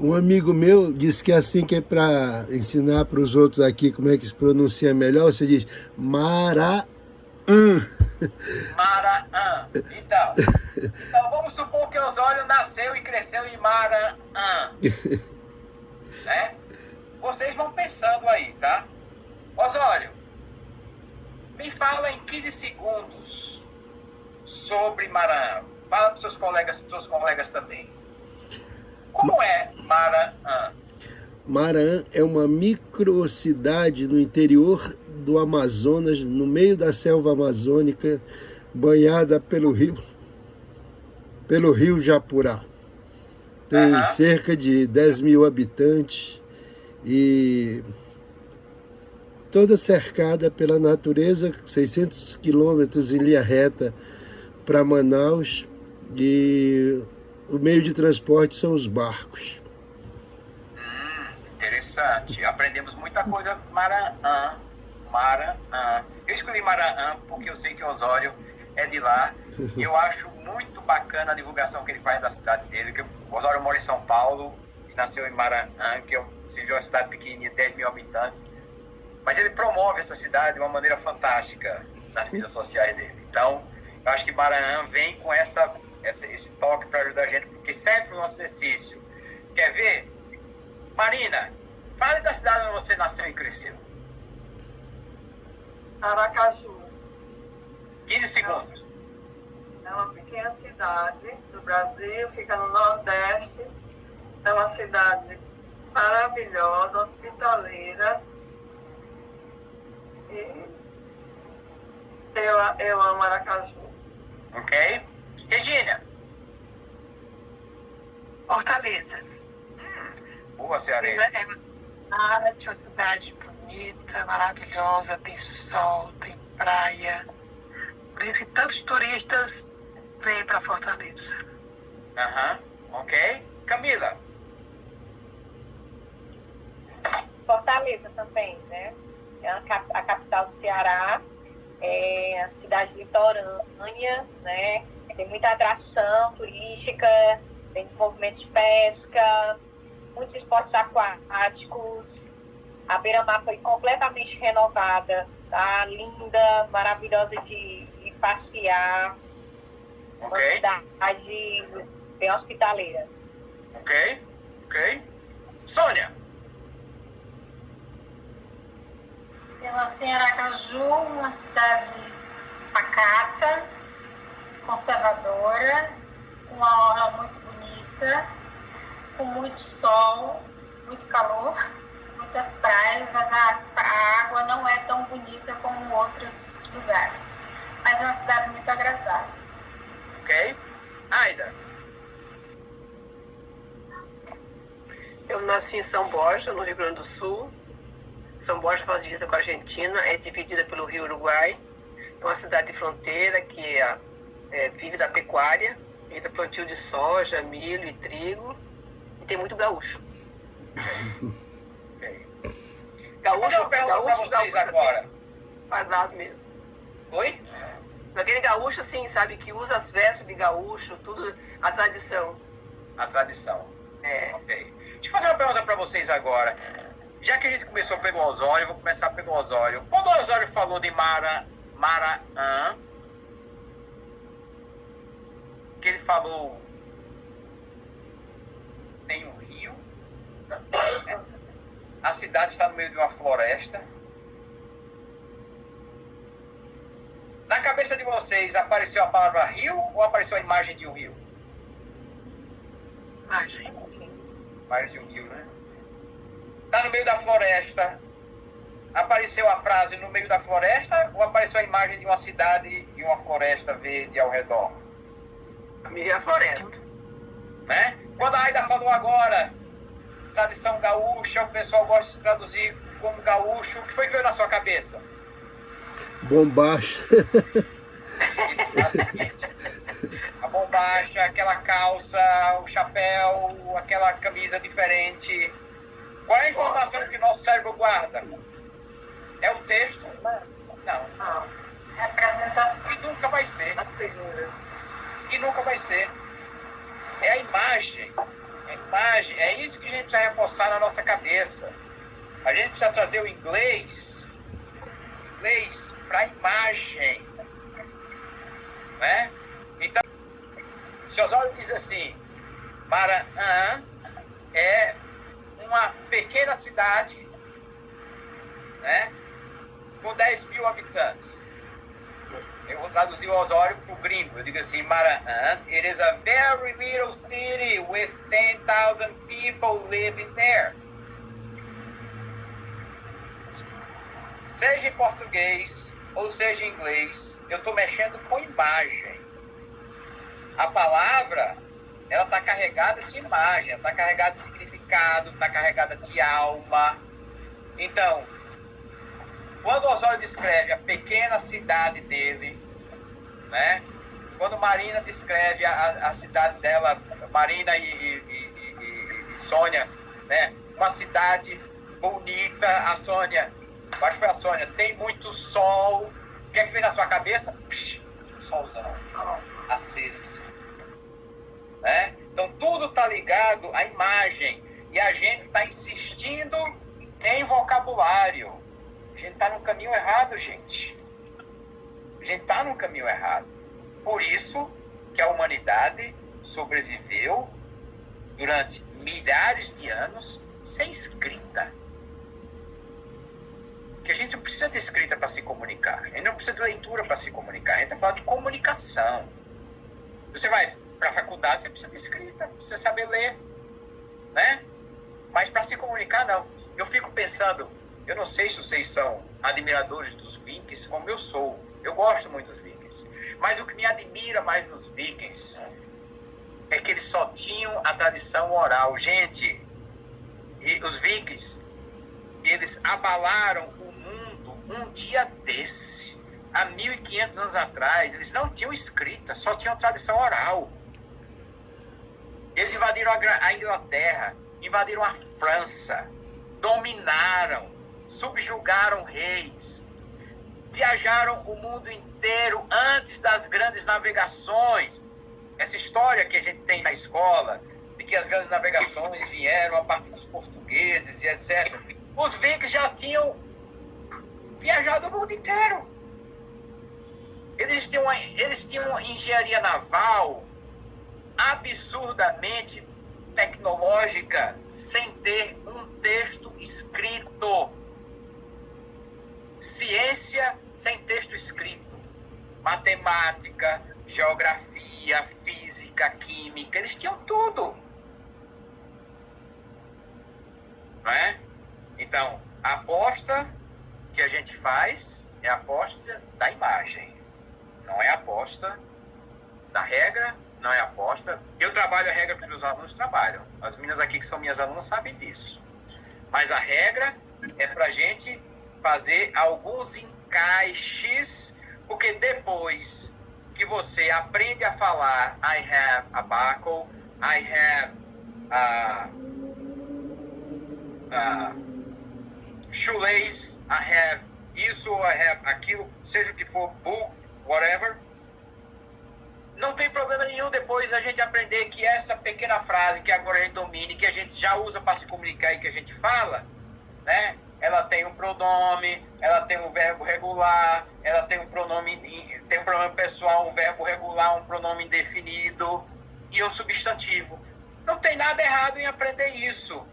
Um amigo meu disse que assim que é para ensinar para os outros aqui como é que se pronuncia melhor, você diz Maraã. Maraã. Então vamos supor que Osório nasceu e cresceu em Maraã, né? Vocês vão pensando aí, tá? Osório, me fala em 15 segundos sobre Maraã. Fala para os seus colegas também. Como é Maraã? Maraã é uma microcidade no interior do Amazonas, no meio da selva amazônica, banhada pelo rio Japurá. Tem cerca de 10 mil habitantes e toda cercada pela natureza, 600 quilômetros em linha reta para Manaus, e o meio de transporte são os barcos. Interessante. Aprendemos muita coisa. Maraã. Eu escolhi Maraã porque eu sei que Osório é de lá. E eu acho muito bacana a divulgação que ele faz da cidade dele. Que o Osório mora em São Paulo e nasceu em Maraã, que é uma cidade pequenininha, 10 mil habitantes. Mas ele promove essa cidade de uma maneira fantástica nas mídias sociais dele. Então, eu acho que Maraã vem com esse toque para ajudar a gente, porque sempre o nosso exercício. Quer ver? Marina, fale da cidade onde você nasceu e cresceu. Aracaju. 15 segundos. É uma pequena cidade do Brasil, fica no Nordeste. É uma cidade maravilhosa, hospitaleira. E eu amo Aracaju. Ok. Regina. Fortaleza. Boa, cearense. É uma cidade bonita, maravilhosa, tem sol, tem praia. Por isso que tantos turistas vêm para Fortaleza. Ok. Camila. Fortaleza também, né? É a capital do Ceará, é a cidade litorânea, né? Tem muita atração turística, tem desenvolvimento de pesca, muitos esportes aquáticos. A beira-mar foi completamente renovada, tá? Linda, maravilhosa de passear. Uma cidade bem hospitaleira. Ok. Sônia. Eu nasci em Aracaju, uma cidade pacata, conservadora, com uma orla muito bonita, com muito sol, muito calor, muitas praias, mas a água não é tão bonita como outros lugares. Mas é uma cidade muito agradável. Ok. Aida. Eu nasci em São Borja, no Rio Grande do Sul. São Borja faz divisa com a Argentina, é dividida pelo Rio Uruguai. É uma cidade de fronteira que vive da pecuária, vive do plantio de soja, milho e trigo. E tem muito gaúcho. Okay. Gaúcho, eu pergunto para vocês agora. Fardado mesmo. Oi? Aquele gaúcho, assim, sabe, que usa as vestes de gaúcho, tudo, a tradição. A tradição. É. Ok. Deixa eu fazer uma pergunta para vocês agora. Já que a gente começou pelo Osório, eu vou começar pelo Osório. Quando o Osório falou de Maraã, que ele falou tem um rio, a cidade está no meio de uma floresta. Na cabeça de vocês, apareceu a palavra rio ou apareceu a imagem de um rio? Imagem de um rio, né? Está no meio da floresta. Apareceu a frase no meio da floresta ou apareceu a imagem de uma cidade e uma floresta verde ao redor? A minha floresta. Né? Quando a Aida falou agora, tradição gaúcha, o pessoal gosta de traduzir como gaúcho. O que foi que veio na sua cabeça? Bombacha. Exatamente. A bombacha, aquela calça, o chapéu, aquela camisa diferente. Qual é a informação que nosso cérebro guarda? É o texto? Não. Representação. E nunca vai ser. As figuras. E nunca vai ser. É a imagem. imagem. É isso que a gente precisa reforçar na nossa cabeça. A gente precisa trazer o inglês para a imagem. Né? Então, se Osório diz assim, Maranhão é uma pequena cidade, né, com 10 mil habitantes. Eu vou traduzir o Osório para o gringo. Eu digo assim, Maranhão, it is a very little city with 10,000 people living there. Seja em português ou seja em inglês, eu estou mexendo com imagem. A palavra, ela está carregada de imagem, ela está carregada de significado, está carregada de alma. Então, quando o Osório descreve a pequena cidade dele, né? Quando Marina descreve a cidade dela, Marina e Sônia, né? Uma cidade bonita, a Sônia, acho que foi a Sônia, tem muito sol. O que é que vem na sua cabeça? Solzão, aceso. Né? Então tudo está ligado à imagem e a gente está insistindo em vocabulário. A gente está no caminho errado, gente. A gente está no caminho errado. Por isso que a humanidade sobreviveu durante milhares de anos sem escrita. Que a gente não precisa de escrita para se comunicar. A gente não precisa de leitura para se comunicar. A gente está falando de comunicação. Você vai para a faculdade, você precisa de escrita, precisa saber ler, né? Mas para se comunicar, não. Eu fico pensando, eu não sei se vocês são admiradores dos vikings, como eu sou. Eu gosto muito dos vikings. Mas o que me admira mais nos vikings é que eles só tinham a tradição oral. Gente, e os vikings, eles abalaram o mundo um dia desse. Há 1.500 anos atrás, eles não tinham escrita, só tinham tradição oral. Eles invadiram a Inglaterra, invadiram a França, dominaram, subjugaram reis, viajaram o mundo inteiro antes das grandes navegações. Essa história que a gente tem na escola, de que as grandes navegações vieram a partir dos portugueses e etc. Os vikings já tinham viajado o mundo inteiro. Eles tinham engenharia naval absurdamente tecnológica, sem ter um texto escrito. Ciência sem texto escrito. Matemática, geografia, física, química, eles tinham tudo. Não é? Então, a aposta que a gente faz é a aposta da imagem. Não é a aposta da regra, não é a aposta. Eu trabalho a regra que os meus alunos trabalham. As meninas aqui que são minhas alunas sabem disso. Mas a regra é para a gente fazer alguns encaixes, porque depois que você aprende a falar I have a buckle, I have a shoelace, I have isso, I have aquilo, seja o que for, book, whatever, não tem problema nenhum depois a gente aprender que essa pequena frase que agora a gente domina, que a gente já usa para se comunicar e que a gente fala, né? Ela tem um pronome, ela tem um verbo regular, ela tem um pronome pessoal, um verbo regular, um pronome indefinido e um substantivo. Não tem nada errado em aprender isso.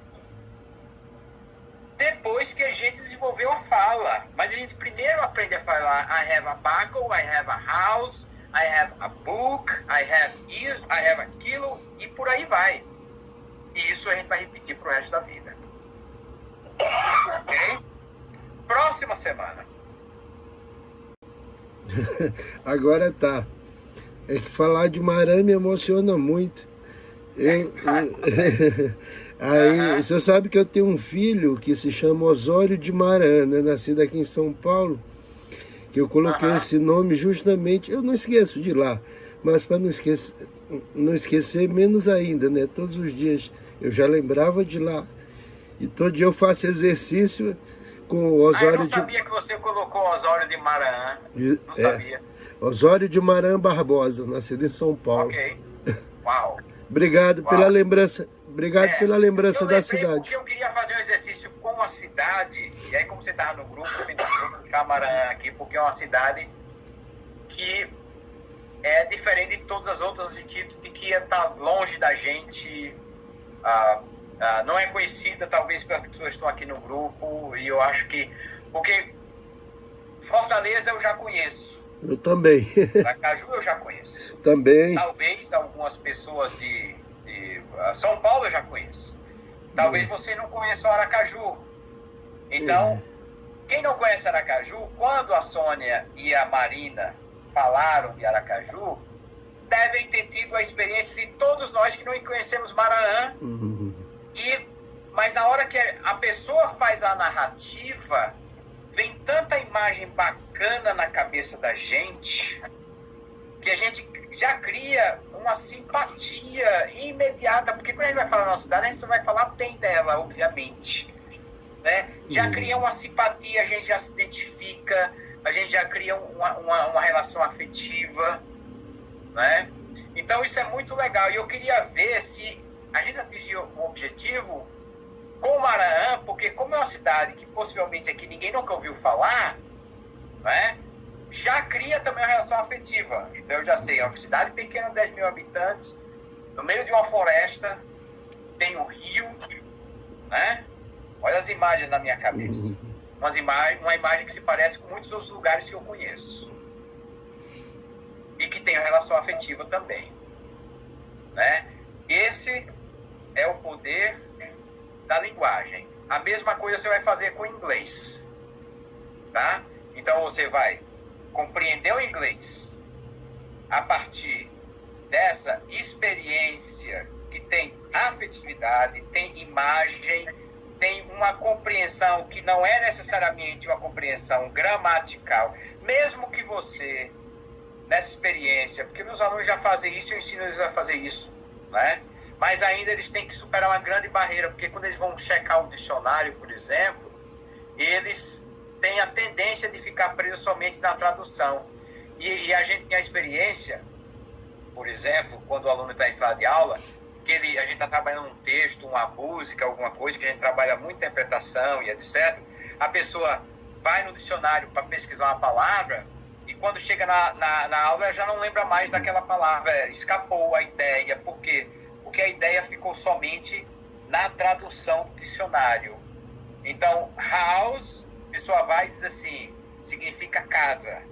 Depois que a gente desenvolveu a fala. Mas a gente primeiro aprende a falar I have a buckle, I have a house, I have a book, I have isso, I have aquilo, e por aí vai. E isso a gente vai repetir pro resto da vida. Ok? Próxima semana. Agora tá. É que falar de Maranhão me emociona muito. Aí, o senhor sabe que eu tenho um filho que se chama Osório de Maranhão, né? Nascido aqui em São Paulo, que eu coloquei esse nome justamente, eu não esqueço de lá, mas para não esquecer menos ainda, né? Todos os dias eu já lembrava de lá. E todo dia eu faço exercício com o Osório. Eu não sabia que você colocou Osório de Maranhão. Não sabia. Osório de Maranhão Barbosa, nascido em São Paulo. Ok. Uau. Obrigado pela lembrança. Obrigado pela lembrança da cidade. Porque eu queria fazer um exercício com a cidade, e aí como você estava no grupo, eu pensei, vou puxar Maranhão aqui, porque é uma cidade que é diferente de todas as outras, no sentido de que está longe da gente, não é conhecida talvez pelas pessoas que estão aqui no grupo, e eu acho que... Porque Fortaleza eu já conheço. Eu também. Aracaju eu já conheço. Também. Talvez algumas pessoas de São Paulo eu já conheço. Talvez você não conheça o Aracaju. Então, quem não conhece Aracaju, quando a Sônia e a Marina falaram de Aracaju, devem ter tido a experiência de todos nós que não conhecemos Maranhão. Mas na hora que a pessoa faz a narrativa, vem tanta imagem bacana na cabeça da gente, que a gente já cria uma simpatia imediata, porque quando a gente vai falar da nossa cidade, a gente só vai falar bem dela, obviamente. Né? Já cria uma simpatia, a gente já se identifica, a gente já cria uma relação afetiva. Né? Então isso é muito legal. E eu queria ver se a gente atingiu o objetivo com o Maranhão, porque como é uma cidade que possivelmente aqui ninguém nunca ouviu falar, né, já cria também uma relação afetiva. Então eu já sei, é uma cidade pequena, 10 mil habitantes, no meio de uma floresta, tem um rio, né? Olha as imagens na minha cabeça. Uma imagem que se parece com muitos outros lugares que eu conheço. E que tem uma relação afetiva também. Né? Esse é o poder da linguagem. A mesma coisa você vai fazer com o inglês. Tá? Então você vai compreender o inglês a partir dessa experiência que tem afetividade, tem imagem, tem uma compreensão que não é necessariamente uma compreensão gramatical. Mesmo que você, nessa experiência, porque meus alunos já fazem isso, eu ensino eles a fazer isso, né? Mas ainda eles têm que superar uma grande barreira, porque quando eles vão checar o dicionário, por exemplo, eles têm a tendência de ficar presos somente na tradução. E a gente tem a experiência, por exemplo, quando o aluno está em sala de aula, que a gente está trabalhando um texto, uma música, alguma coisa, que a gente trabalha muito interpretação e etc. A pessoa vai no dicionário para pesquisar uma palavra, e quando chega na aula, ela já não lembra mais daquela palavra, escapou a ideia. Por quê? Porque a ideia ficou somente na tradução do dicionário. Então, house, a pessoa vai e diz assim, significa casa.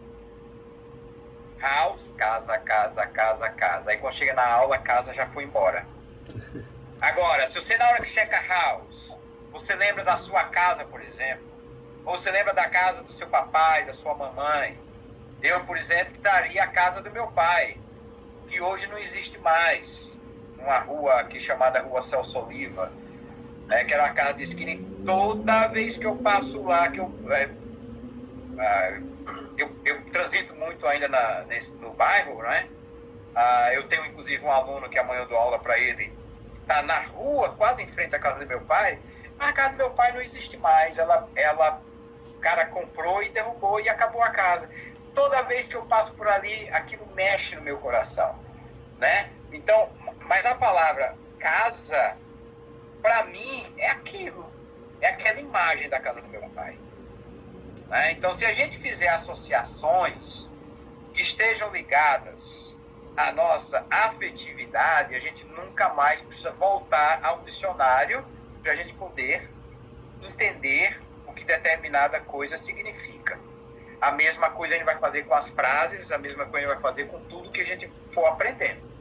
House, casa, casa, casa, casa. Aí quando chega na aula, a casa já foi embora. Agora, se você na hora que checa house, você lembra da sua casa, por exemplo, ou você lembra da casa do seu papai, da sua mamãe. Eu, por exemplo, estaria a casa do meu pai, que hoje não existe mais. Uma rua aqui chamada Rua Celso Oliva, né, que era uma casa de esquina, e toda vez que eu passo lá, que eu transito muito ainda no bairro, né? Eu tenho inclusive um aluno que amanhã eu dou aula para ele, está na rua, quase em frente à casa do meu pai. A casa do meu pai não existe mais, o cara comprou e derrubou e acabou a casa. Toda vez que eu passo por ali, aquilo mexe no meu coração, né? Então, mas a palavra casa, para mim, é aquilo. É aquela imagem da casa do meu pai. Né? Então, se a gente fizer associações que estejam ligadas à nossa afetividade, a gente nunca mais precisa voltar a um dicionário para a gente poder entender o que determinada coisa significa. A mesma coisa a gente vai fazer com as frases, a mesma coisa a gente vai fazer com tudo que a gente for aprendendo.